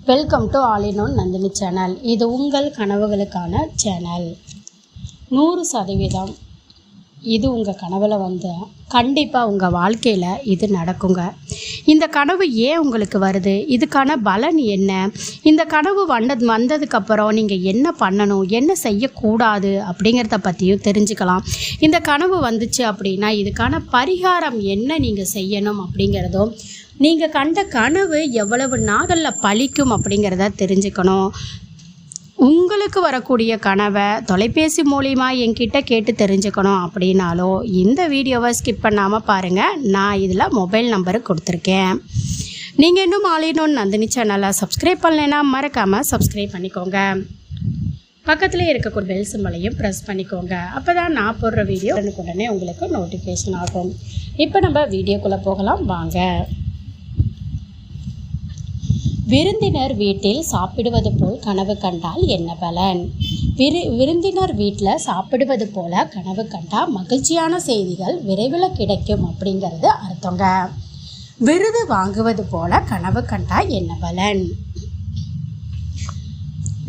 Welcome to all in one Nandini channel. இது உங்கள் கனவுகளுக்கான channel. 100% இது உங்கள் கனவில் கண்டிப்பாக உங்கள் வாழ்க்கையில் இது நடக்குங்க. இந்த கனவு ஏன் உங்களுக்கு வருது, இதுக்கான பலன் என்ன, இந்த கனவு வந்ததுக்கப்புறம் நீங்கள் என்ன பண்ணணும், என்ன செய்யக்கூடாது அப்படிங்கிறத பற்றியும் தெரிஞ்சுக்கலாம். இந்த கனவு வந்துச்சு அப்படின்னா இதுக்கான பரிகாரம் என்ன நீங்கள் செய்யணும் அப்படிங்கிறதும், நீங்கள் கண்ட கனவு எவ்வளவு நாளில் பலிக்கும் அப்படிங்கிறத தெரிஞ்சுக்கணும். உங்களுக்கு வரக்கூடிய கனவை தொலைபேசி மூலிமா என்கிட்ட கேட்டு தெரிஞ்சுக்கணும் அப்படின்னாலும் இந்த வீடியோவை ஸ்கிப் பண்ணாமல் பாருங்கள். நான் இதில் மொபைல் நம்பரு கொடுத்துருக்கேன். நீங்கள் இன்னும் ஆல் இன் ஒன் நந்தினி சேனலை சப்ஸ்கிரைப் பண்ணலைன்னா மறக்காமல் சப்ஸ்கிரைப் பண்ணிக்கோங்க. பக்கத்தில் இருக்கக்கூடிய பெல் சிம்பலையும் ப்ரெஸ் பண்ணிக்கோங்க. அப்போ தான் நான் போடுற வீடியோ உடனே உங்களுக்கு நோட்டிஃபிகேஷன் ஆகும். இப்போ நம்ம வீடியோக்குள்ளே போகலாம் வாங்க. விருந்தினர் வீட்டில் சாப்பிடுவது போல் கனவு கண்டால் என்ன பலன்? விருந்தினர் வீட்டில் சாப்பிடுவது போல கனவு கண்டால் மகிழ்ச்சியான செய்திகள் விரைவில் கிடைக்கும் அப்படிங்கிறது அர்த்தங்க. விருது வாங்குவது போல கனவு கண்டால் என்ன பலன்?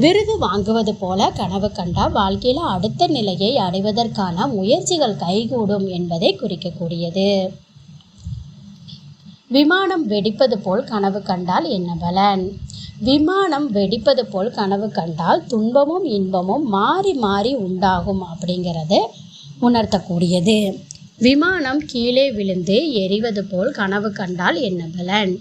விருது வாங்குவது போல கனவு கண்டால் வாழ்க்கையில் அடுத்த நிலையை அடைவதற்கான முயற்சிகள் கைகூடும் என்பதை குறிக்கக்கூடியது. விமானம் வெடிப்பது போல் கனவு கண்டால் என்ன பலன்? விமானம் வெடிப்பது போல் கனவு கண்டால் துன்பமும் இன்பமும் மாறி மாறி உண்டாகும் அப்படிங்கிறது உணர்த்தக்கூடியது. விமானம் கீழே விழுந்து எரிவது போல் கனவு கண்டால் என்ன பலன்?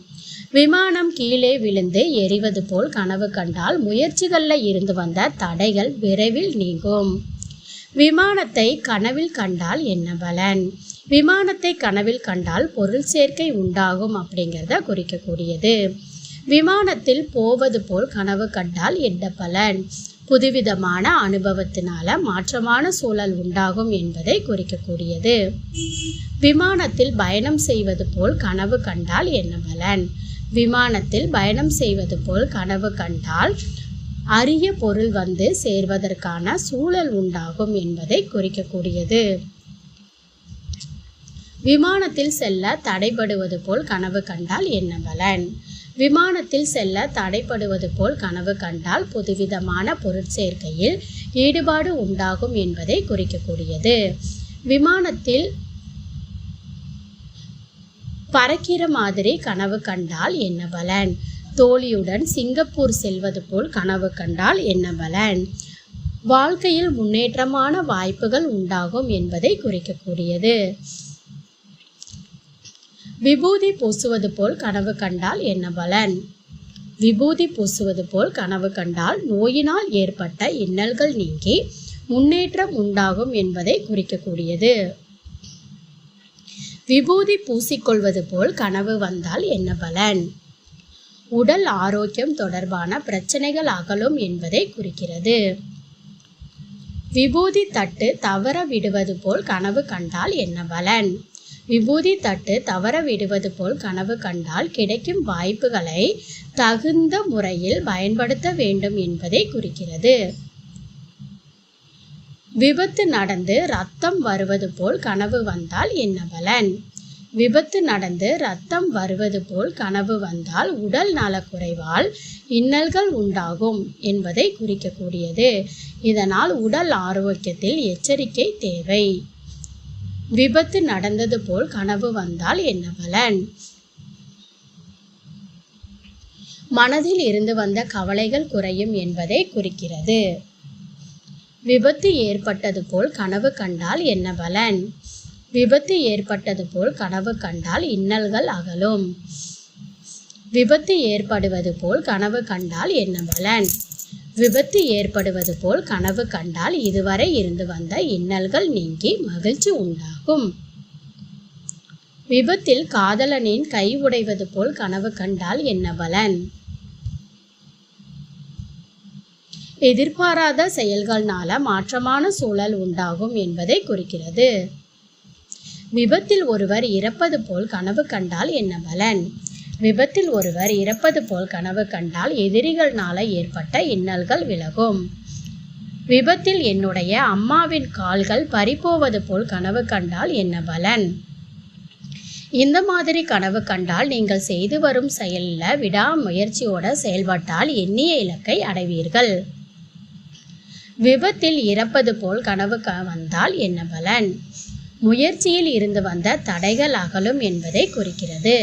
விமானம் கீழே விழுந்து எரிவது போல் கனவு கண்டால் முயற்சிகளில் இருந்து வந்த தடைகள் விரைவில் நீங்கும். விமானத்தை கனவில் கண்டால் என்ன பலன்? விமானத்தை கனவில் கண்டால் பொருள் சேர்க்கை உண்டாகும் அப்படிங்கிறத குறிக்கக்கூடியது. விமானத்தில் போவது போல் கனவு கண்டால் என்ன பலன்? புதுவிதமான அனுபவத்தினால மாற்றமான சூழல் உண்டாகும் என்பதை குறிக்கக்கூடியது. விமானத்தில் பயணம் செய்வது போல் கனவு கண்டால் என்ன பலன்? விமானத்தில் பயணம் செய்வது போல் கனவு கண்டால் அரிய பொருள் சேர்வதற்கான சூழல் உண்டாகும் என்பதை குறிக்கக்கூடியது. விமானத்தில் செல்ல தடைபடுவது போல் கனவு கண்டால் என்ன பலன்? விமானத்தில் செல்ல தடைபடுவது போல் கனவு கண்டால் புதுவிதமான பொருட்சேர்க்கையில் ஈடுபாடு உண்டாகும் என்பதை குறிக்கக்கூடியது. விமானத்தில் பறக்கிற மாதிரி கனவு கண்டால் என்ன பலன்? தோழியுடன் சிங்கப்பூர் செல்வது போல் கனவு கண்டால் என்ன பலன்? வாழ்க்கையில் முன்னேற்றமான வாய்ப்புகள் உண்டாகும் என்பதை குறிக்கக்கூடியது. விபூதி பூசுவது போல் கனவு கண்டால் என்ன பலன்? விபூதி பூசுவது போல் கனவு கண்டால் நோயினால் ஏற்பட்ட இன்னல்கள் நீங்கி முன்னேற்றம் உண்டாகும் என்பதை குறிக்கக்கூடியது. விபூதி பூசிக்கொள்வது போல் கனவு வந்தால் என்ன பலன்? உடல் ஆரோக்கியம் தொடர்பான பிரச்சனைகள் அகலும் என்பதை குறிக்கிறது. விபூதி தட்டு தவற விடுவது போல் கனவு கண்டால் என்ன பலன்? விபூதி தட்டு தவற விடுவது போல் கனவு கண்டால் கிடைக்கும் வாய்ப்புகளை தகுந்த முறையில் பயன்படுத்த வேண்டும் என்பதை குறிக்கிறது. விபத்து நடந்து ரத்தம் வருவது போல் கனவு வந்தால் என்ன பலன்? விபத்து நடந்து ரத்தம் வருவது போல் கனவு வந்தால் உடல் நலக்குறைவால் இன்னல்கள் உண்டாகும் என்பதை குறிக்கக்கூடியது. இதனால் உடல் ஆரோக்கியத்தில் எச்சரிக்கை தேவை. விபத்து நடந்தது போல் கனவு வந்தால் என்ன பலன்? மனதில் இருந்து வந்த கவலைகள் குறையும் என்பதை குறிக்கிறது. விபத்து ஏற்பட்டது போல் கனவு கண்டால் என்ன பலன்? விபத்து ஏற்பட்டது போல் கனவு கண்டால் இன்னல்கள் அகலும். விபத்து ஏற்படுவது போல் கனவு கண்டால் என்ன பலன்? விபத்து ஏற்படுவது போல் கனவு கண்டால் இதுவரை இருந்து வந்த இன்னல்கள் நீங்கி மகிழ்ச்சி உண்டாகும். விபத்தில் காதலனின் கை உடைவது போல் கனவு கண்டால் என்ன பலன்? எதிர்பாராத செயல்கள்னால மாற்றமான சூழல் உண்டாகும் என்பதை குறிக்கிறது. விபத்தில் ஒருவர் இறப்பது போல் கனவு கண்டால் என்ன பலன்? விபத்தில் ஒருவர் இறப்பது போல் கனவு கண்டால் எதிரிகள்னால ஏற்பட்ட இன்னல்கள் விலகும். விபத்தில் என்னுடைய அம்மாவின் கால்கள் பறிபோவது போல் கனவு கண்டால் என்ன பலன்? இந்த மாதிரி கனவு கண்டால் நீங்கள் செய்து வரும் செயலில் விடாமுயற்சியோட செயல்பட்டால் எண்ணிய இலக்கை அடைவீர்கள். விபத்தில் இறப்பது போல் கனவு வந்தால் என்ன பலன்? முயற்சியில் இருந்து வந்த தடைகள் அகலும் என்பதை குறிக்கிறது.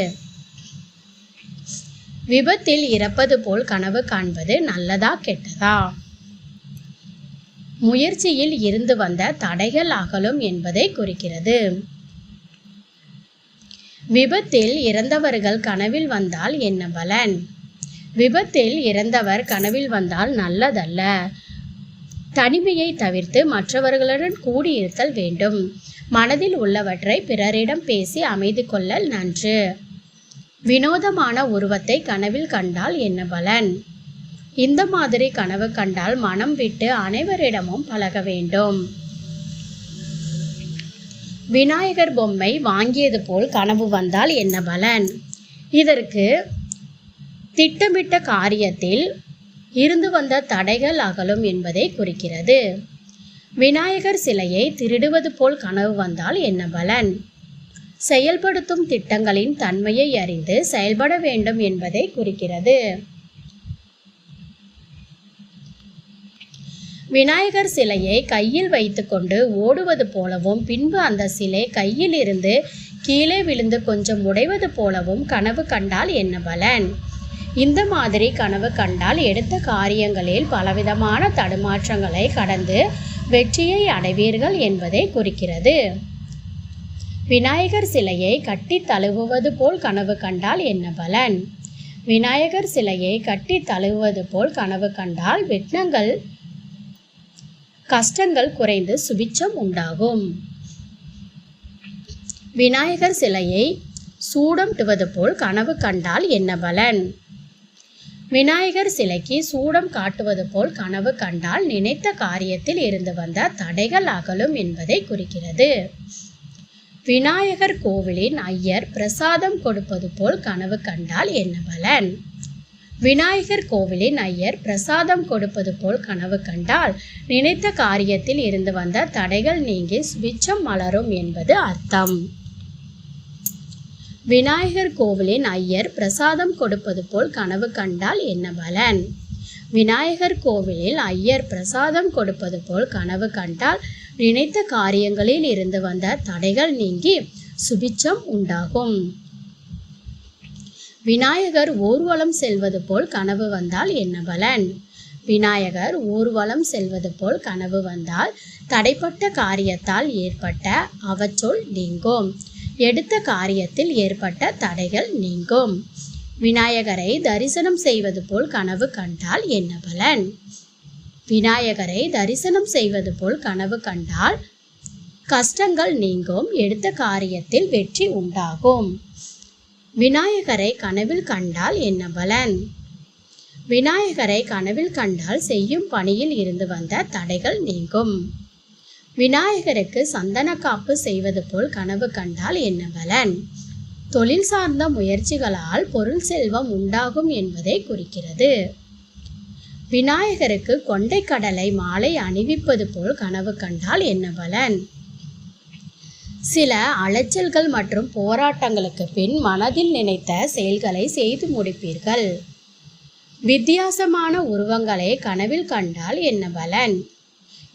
விபத்தில் இறப்பது போல் கனவு காண்பது நல்லதா கெட்டதா? முயற்சியில் இருந்து வந்த தடைகள் அகலும் என்பதை குறிக்கிறது. விபத்தில் இறந்தவர்கள் கனவில் வந்தால் என்ன பலன்? விபத்தில் இறந்தவர் கனவில் வந்தால் நல்லதல்ல. தனிமையை தவிர்த்து மற்றவர்களுடன் கூடியிருத்தல் வேண்டும். மனதில் உள்ளவற்றை பிறரிடம் பேசி அமைதி கொள்ளல் நன்று. வினோதமான உருவத்தை கனவில் கண்டால் என்ன பலன்? இந்த மாதிரி கனவு கண்டால் மனம் விட்டு அனைவரிடமும் பழக வேண்டும். விநாயகர் பொம்மை வாங்கியது போல் கனவு வந்தால் என்ன பலன்? இதற்கு திட்டமிட்ட காரியத்தில் இருந்து வந்த தடைகள் அகலும் என்பதை குறிக்கிறது. விநாயகர் சிலையை திருடுவது போல் கனவு வந்தால் என்ன பலன்? செயல்படுத்தும் திட்டங்களின் தன்மையை அறிந்து செயல்பட வேண்டும் என்பதை குறிக்கிறது. விநாயகர் சிலையை கையில் வைத்துக்கொண்டு ஓடுவது போலவும் பின்பு அந்த சிலை கையில் இருந்து கீழே விழுந்து கொஞ்சம் உடைவது போலவும் கனவு கண்டால் என்ன பலன்? இந்த மாதிரி கனவு கண்டால் எடுத்த காரியங்களில் பலவிதமான தடுமாற்றங்களை கடந்து வெற்றியை அடைவீர்கள் என்பதை குறிக்கிறது. விநாயகர் சிலையை கட்டி தழுவுவது போல் கனவு கண்டால் என்ன பலன்? விநாயகர் சிலையை கட்டி தழுவுவது போல் கனவு கண்டால் விக்னங்கள் கஷ்டங்கள் குறைந்து சுபிட்சம் உண்டாகும். விநாயகர் சிலையை சூடமிடுவது போல் கனவு கண்டால் என்ன பலன்? விநாயகர் சிலைக்கு சூடம் காட்டுவது போல் கனவு கண்டால் நினைத்த காரியத்தில் இருந்து வந்த தடைகள் அகலும் என்பதை குறிக்கிறது. விநாயகர் கோவிலின் ஐயர் பிரசாதம் கொடுப்பது போல் கனவு கண்டால் என்ன பலன்? விநாயகர் கோவிலின் ஐயர் பிரசாதம் கொடுப்பது போல் கனவு கண்டால் நினைத்த காரியத்தில் இருந்து வந்த தடைகள் நீங்கி சுபிட்சம் மலரும் என்பது அர்த்தம். விநாயகர் கோவிலின் ஐயர் பிரசாதம் கொடுப்பது போல் கனவு கண்டால் என்ன பலன்? விநாயகர் கோவிலில் ஐயர் பிரசாதம் கொடுப்பது போல் கனவு கண்டால் நினைத்த காரியங்களில் இருந்து வந்த தடைகள் நீங்கி சுபிட்சம் உண்டாகும். விநாயகர் ஊர்வலம் செல்வது போல் கனவு வந்தால் என்ன பலன்? விநாயகர் ஊர்வலம் செல்வது போல் கனவு வந்தால் தடைப்பட்ட காரியத்தால் ஏற்பட்ட அவச்சொல் நீங்கும். எடுத்த காரியத்தில் ஏற்பட்ட தடைகள் நீங்கும். விநாயகரை தரிசனம் செய்வது போல் கனவு கண்டால் என்ன பலன்? விநாயகரை தரிசனம் செய்வது போல் கனவு கண்டால் கஷ்டங்கள் நீங்கும். எடுத்த காரியத்தில் வெற்றி உண்டாகும். விநாயகரை கனவில் கண்டால் என்ன பலன்? விநாயகரை கனவில் கண்டால் செய்யும் பணியில் இருந்து வந்த தடைகள் நீங்கும். விநாயகருக்கு சந்தன காப்பு செய்வது போல் கனவு கண்டால் என்ன பலன்? தொழில் சார்ந்த முயற்சிகளால் பொருள் செல்வம் உண்டாகும் என்பதை குறிக்கிறது. விநாயகருக்கு கொண்டைக்கடலை மாலை அணிவிப்பது போல் கனவு கண்டால் என்ன பலன்? சில அலைச்சல்கள் மற்றும் போராட்டங்களுக்கு பின் மனதில் நினைத்த செயல்களை செய்து முடிப்பீர்கள். வித்தியாசமான உருவங்களை கனவில் கண்டால் என்ன பலன்?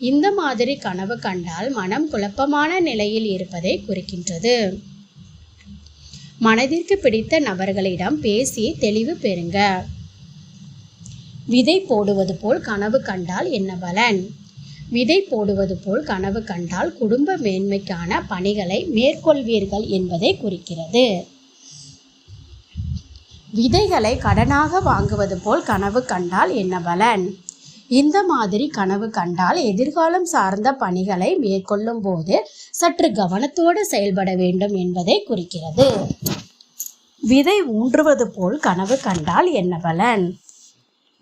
இந்த மாதிரி கனவு கண்டால் மனம் குழப்பமான நிலையில் இருப்பதை குறிக்கின்றது. மனதிற்கு பிடித்த நபர்களிடம் பேசி தெளிவு பெறுங்க. விதை போடுவது போல் கனவு கண்டால் என்ன பலன்? விதை போடுவது போல் கனவு கண்டால் குடும்ப மேன்மைக்கான பணிகளை மேற்கொள்வீர்கள் என்பதை குறிக்கிறது. விதைகளை கடனாக வாங்குவது போல் கனவு கண்டால் என்ன பலன்? இந்த மாதிரி கனவு கண்டால் எதிர்காலம் சார்ந்த பணிகளை மேற்கொள்ளும் போது சற்று கவனத்தோடு செயல்பட வேண்டும் என்பதை குறிக்கிறது. விதை ஊன்றுவது போல் கனவு கண்டால் என்ன பலன்?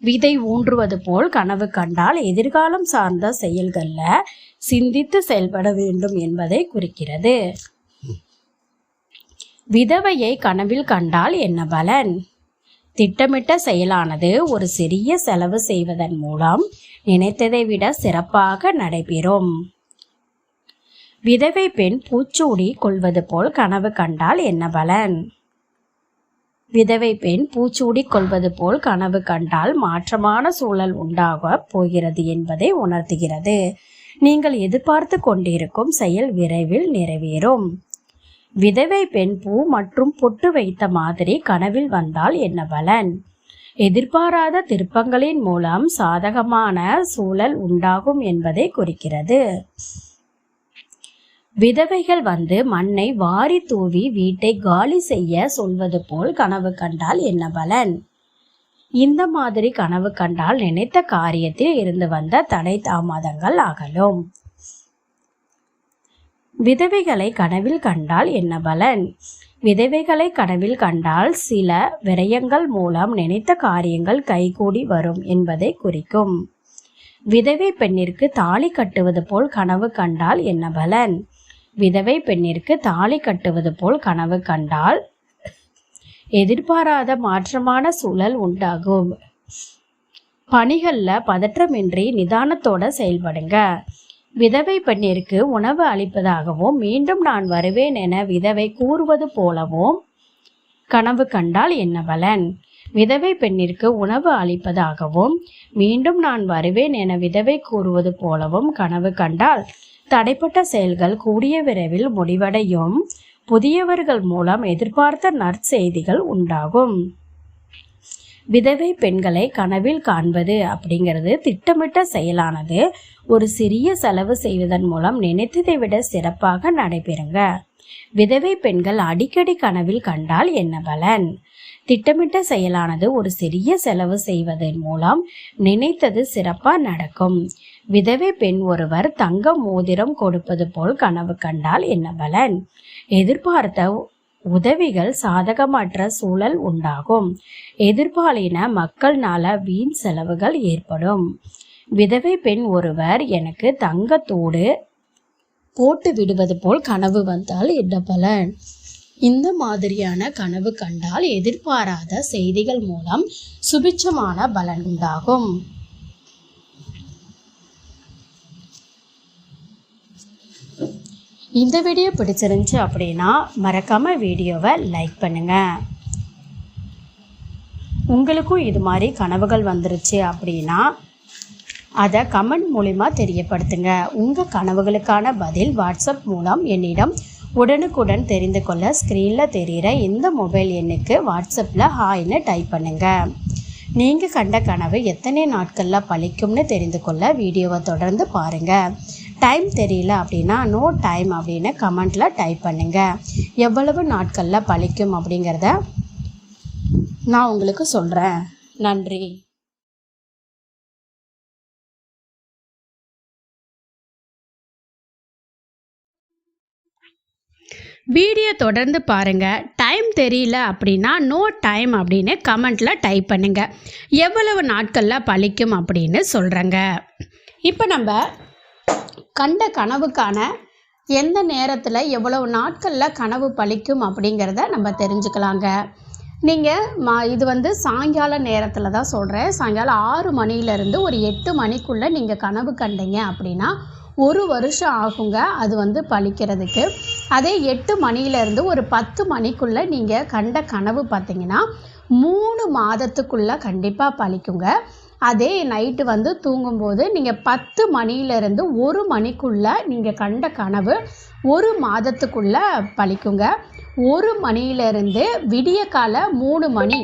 விதை ஊன்றுவது போல் கனவு கண்டால் எதிர்காலம் சார்ந்த செயல்களில் சிந்தித்து செயல்பட வேண்டும் என்பதை குறிக்கிறது. விதவையை கனவில் கண்டால் என்ன பலன்? திட்டமிட்ட செயலானது ஒரு சிறிய செலவு செய்வதன் மூலம் நினைத்ததை விட சிறப்பாக நடைபெறும். விதவை பெண் பூச்சூடி கொள்வது போல் கனவு கண்டால் என்ன பலன்? விதவை பெண் பூச்சூடி கொள்வது போல் கனவு கண்டால் மாற்றமான சூழல் உண்டாக போகிறது என்பதை உணர்த்துகிறது. நீங்கள் எதிர்பார்த்து கொண்டிருக்கும் செயல் விரைவில் நிறைவேறும். விதவை பெண் பூ மற்றும் பொட்டு வைத்த மாதிரி கனவில் வந்தால் என்ன பலன்? எதிர்பாராத திருப்பங்களின் மூலம் சாதகமான சூழல் உண்டாகும் என்பதை குறிக்கிறது. விதவைகள் வந்து மண்ணை வாரி தூவி வீட்டை காலி செய்ய சொல்வது போல் கனவு கண்டால் என்ன பலன்? இந்த மாதிரி கனவு கண்டால் நினைத்த காரியத்தில் இருந்து வந்த தடை தாமதங்கள் அகலும். விதவைகளை கனவில் கண்டால் என்ன பலன்? விதவைகளை கனவில் கண்டால் சில விரயங்கள் மூலம் நினைத்த காரியங்கள் கைகூடி வரும் என்பதை குறிக்கும். விதவை பெண்ணிற்கு தாலி கட்டுவது போல் கனவு கண்டால் என்ன பலன்? விதவை பெண்ணிற்கு தாலி கட்டுவது போல் கனவு கண்டால் எதிர்பாராத மாற்றமான சூழல் உண்டாகும். பணிகளில் பதற்றமின்றி நிதானத்தோட செயல்படுங்க. விதவை பெண்ணிற்கு உணவு அளிப்பதாகவும் மீண்டும் நான் வருவேன் என விதவை கூறுவது போலவும் கனவு கண்டால் என்ன பலன்? விதவை பெண்ணிற்கு உணவு அளிப்பதாகவும் மீண்டும் நான் வருவேன் என விதவை கூறுவது போலவும் கனவு கண்டால் தடைப்பட்ட செயல்கள் கூடிய விரைவில் முடிவடையும். புதியவர்கள் மூலம் எதிர்பார்த்த நற்செய்திகள் உண்டாகும். விதவை பெண்களை கனவில் காண்பது அப்படிங்கிறது திட்டமிட்ட செயலானது. ஒரு சிறிய செலவு செய்வதன் மூலம் நினைத்ததை விட சிறப்பாக நடைபெறுங்க. விதவை பெண்கள் அடிக்கடி கனவில் கண்டால் என்ன பலன்? திட்டமிட்ட செயலானது ஒரு சிறிய செலவு செய்வதன் மூலம் நினைத்தது சிறப்பாக நடக்கும். விதவை பெண் ஒருவர் தங்க மோதிரம் கொடுப்பது போல் கனவு கண்டால் என்ன பலன்? எதிர்பார்த்த உதவிகள் சாதகமற்ற சூழல் உண்டாகும். எதிர்பாலின மக்கள்னால வீண் செலவுகள் ஏற்படும். விதவை பெண் ஒருவர் எனக்கு தங்கத்தோடு போட்டு விடுவது போல் கனவு வந்தால் என்ன பலன்? இந்த மாதிரியான கனவு கண்டால் எதிர்பாராத செய்திகள் மூலம் சுபிட்சமான பலன் உண்டாகும். இந்த வீடியோ பிடிச்சிருந்துச்சு அப்படின்னா மறக்காம வீடியோவை லைக் பண்ணுங்க. உங்களுக்கும் இது மாதிரி கனவுகள் வந்துருச்சு அப்படின்னா அதை கமெண்ட் மூலிமா தெரியப்படுத்துங்க. உங்கள் கனவுகளுக்கான பதில் வாட்ஸ்அப் மூலம் என்னிடம் உடனுக்குடன் தெரிந்து கொள்ள ஸ்க்ரீனில் தெரிகிற இந்த மொபைல் எண்ணுக்கு வாட்ஸ்அப்பில் ஹாய்னு டைப் பண்ணுங்கள். நீங்கள் கண்ட கனவு எத்தனை நாட்களில் பழிக்கும்னு தெரிந்து கொள்ள வீடியோவை தொடர்ந்து பாருங்கள். டைம் தெரியல அப்படின்னா நோ டைம் அப்படின்னு கமெண்ட்டில் டைப் பண்ணுங்கள். எவ்வளவு நாட்களில் பழிக்கும் அப்படிங்கிறத நான் உங்களுக்கு சொல்கிறேன். நன்றி. வீடியோ தொடர்ந்து பாருங்கள். டைம் தெரியல அப்படின்னா நோ டைம் அப்படின்னு கமெண்ட்டில் டைப் பண்ணுங்கள். எவ்வளவு நாட்களில் பழிக்கும் அப்படின்னு சொல்கிறேங்க. இப்போ நம்ம கண்ட கனவுக்கான எந்த நேரத்தில் எவ்வளவு நாட்களில் கனவு பழிக்கும் அப்படிங்கிறத நம்ம தெரிஞ்சுக்கலாங்க. நீங்கள் இது சாயங்கால நேரத்தில் தான் சொல்கிறேன். சாயங்காலம் 6 மணிலேருந்து ஒரு 8 மணிக்குள்ளே நீங்கள் கனவு கண்டீங்க அப்படின்னா 1 வருஷம் ஆகுங்க அது பழிக்கிறதுக்கு. அதே 8 மணிலேருந்து ஒரு 10 மணிக்குள்ளே நீங்கள் கண்ட கனவு பார்த்தீங்கன்னா 3 மாதத்துக்குள்ளே கண்டிப்பாக பழிக்குங்க. அதே நைட்டு தூங்கும்போது நீங்கள் 10 மணிலேருந்து 1 மணிக்குள்ளே நீங்கள் கண்ட கனவு 1 மாதத்துக்குள்ளே பழிக்குங்க. 1 மணியிலிருந்து விடிய கால 3 மணி,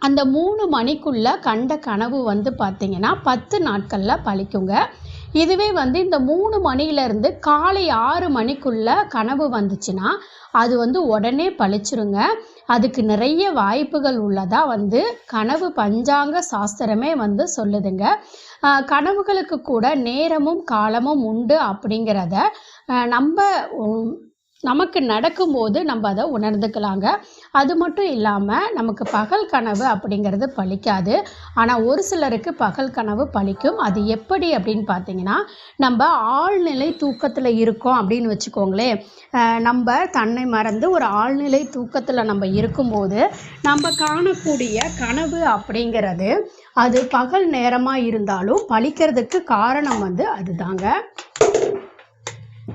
அந்த 3 மணிக்குள்ளே கண்ட கனவு பார்த்தீங்கன்னா 10 நாட்களில் பழிக்குங்க. இதுவே இந்த 3 மணியிலேருந்து காலை 6 மணிக்குள்ளே கனவு வந்துச்சுன்னா அது உடனே பழிச்சிருங்க. அதுக்கு நிறைய வாய்ப்புகள் உள்ளதாக கனவு பஞ்சாங்க சாஸ்திரமே சொல்லுதுங்க. கனவுகளுக்கு கூட நேரமும் காலமும் உண்டு அப்படிங்கிறத நமக்கு நடக்கும்போது நம்ம அதை உணர்ந்துக்கலாங்க. அது மட்டும் இல்லாமல் நமக்கு பகல் கனவு அப்படிங்கிறது பழிக்காது. ஆனால் ஒரு சிலருக்கு பகல் கனவு பழிக்கும். அது எப்படி அப்படின்னு பார்த்தீங்கன்னா, நம்ம ஆழ்நிலை தூக்கத்தில் இருக்கோம் அப்படின்னு வச்சுக்கோங்களேன். நம்ம தன்னை மறந்து ஒரு ஆழ்நிலை தூக்கத்தில் நம்ம இருக்கும்போது நம்ம காணக்கூடிய கனவு அப்படிங்கிறது அது பகல் நேரமாக இருந்தாலும் பழிக்கிறதுக்கு காரணம் அதுதாங்க.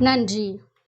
நன்றி.